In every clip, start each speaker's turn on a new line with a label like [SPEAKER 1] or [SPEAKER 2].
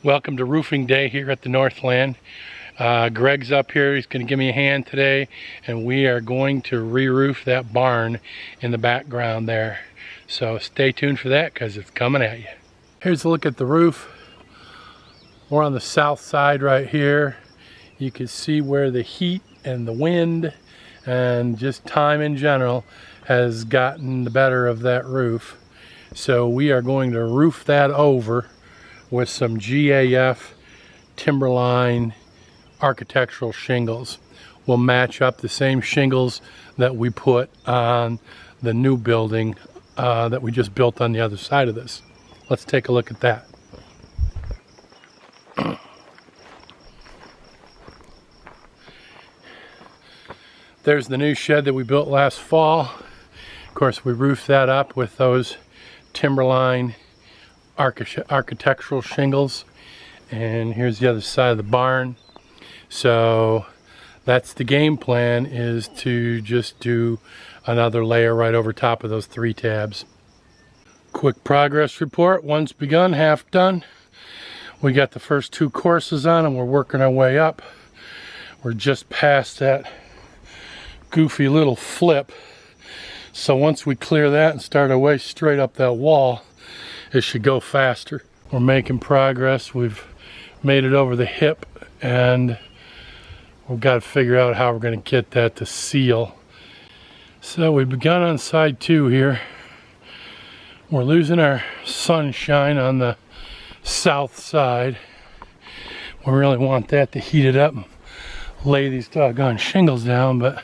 [SPEAKER 1] Welcome to roofing day here at the Northland. Greg's up here. He's going to give me a hand today, and we are going to re-roof that barn in the background there. So stay tuned for that because it's coming at you. Here's a look at the roof. We're on the south side right here. You can see where the heat and the wind and just time in general has gotten the better of that roof. So we are going to roof that over with some GAF Timberline architectural shingles. We'll match up the same shingles that we put on the new building that we just built on the other side of this. Let's take a look at that. There's the new shed that we built last fall. Of course, we roofed that up with those Timberline architectural shingles, and here's the other side of the barn. So that's the game plan, is to just do another layer right over top of those 3 tabs. Quick progress report: one's begun, half done. We got the first 2 courses on and we're working our way up. We're just past that goofy little flip, so once we clear that and start our way straight up that wall, it should go faster. We're making progress. We've made it over the hip, and we've got to figure out how we're going to get that to seal. So we've begun on side 2 here. We're losing our sunshine on the south side. We really want that to heat it up and lay these doggone shingles down, but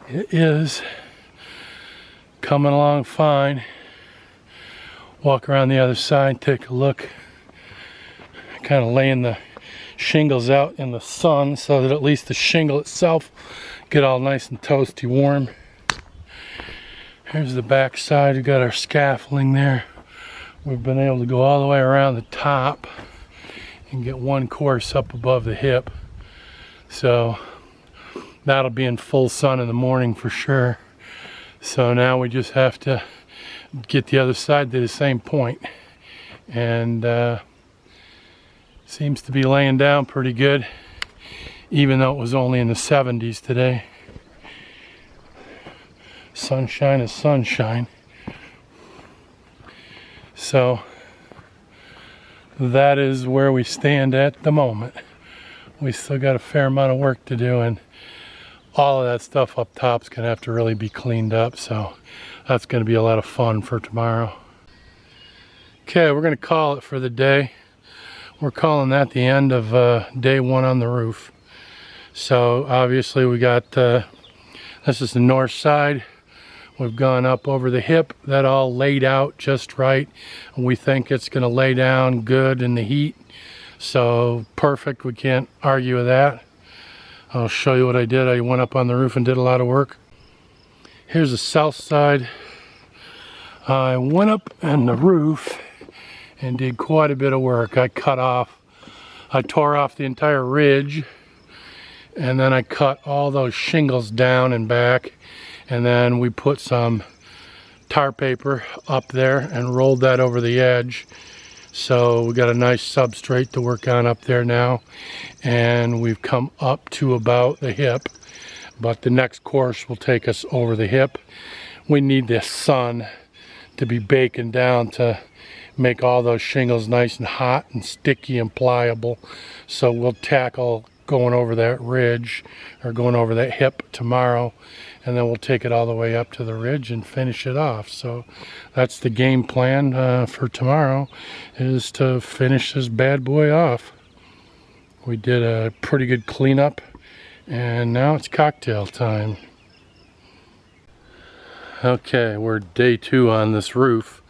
[SPEAKER 1] it is coming along fine. Walk around the other side, take a look. Kind of laying the shingles out in the sun so that at least the shingle itself get all nice and toasty warm. Here's the back side. We've got our scaffolding there. We've been able to go all the way around the top and get 1 course up above the hip. So that'll be in full sun in the morning for sure. So now we just have to get the other side to the same point, and seems to be laying down pretty good, even though it was only in the 70s today. Sunshine is sunshine. So that is where we stand at the moment. We still got a fair amount of work to do, and all of that stuff up top is going to have to really be cleaned up, so that's going to be a lot of fun for tomorrow. Okay, we're going to call it for the day. We're calling that the end of day 1 on the roof. So obviously we got, this is the north side. We've gone up over the hip. That all laid out just right. And we think it's going to lay down good in the heat. So perfect, we can't argue with that. I'll show you what I did. I went up on the roof and did a lot of work. Here's the south side. I went up on the roof and did quite a bit of work. I tore off the entire ridge, and then I cut all those shingles down and back, and then we put some tar paper up there and rolled that over the edge. So we got a nice substrate to work on up there now, and we've come up to about the hip, but the next course will take us over the hip. We need the sun to be baking down to make all those shingles nice and hot and sticky and pliable. So we'll tackle going over that ridge, or going over that hip, tomorrow, and then we'll take it all the way up to the ridge and finish it off. So that's the game plan for tomorrow, is to finish this bad boy off. We did a pretty good cleanup, and now it's cocktail time. Okay, we're day 2 on this roof.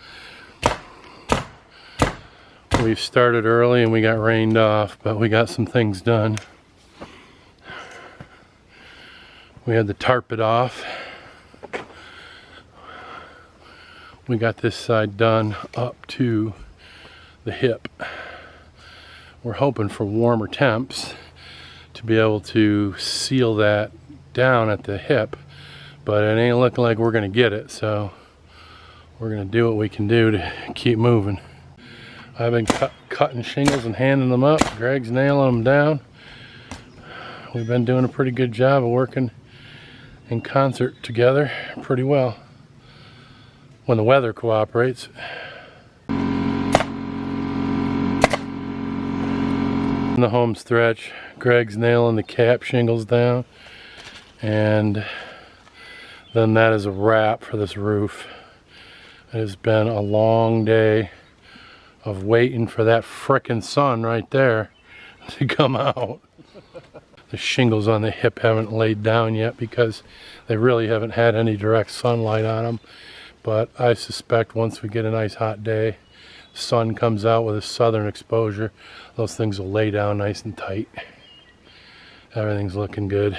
[SPEAKER 1] We started early and we got rained off, but we got some things done. We had to tarp it off. We got this side done up to the hip. We're hoping for warmer temps to be able to seal that down at the hip, but it ain't looking like we're gonna get it, so we're gonna do what we can do to keep moving. I've been cutting shingles and handing them up. Greg's nailing them down. We've been doing a pretty good job of working in concert together pretty well when the weather cooperates. In the home stretch, Greg's nailing the cap shingles down, and then that is a wrap for this roof. It has been a long day of waiting for that frickin' sun right there to come out. The shingles on the hip haven't laid down yet because they really haven't had any direct sunlight on them. But I suspect once we get a nice hot day, sun comes out with a southern exposure, those things will lay down nice and tight. Everything's looking good.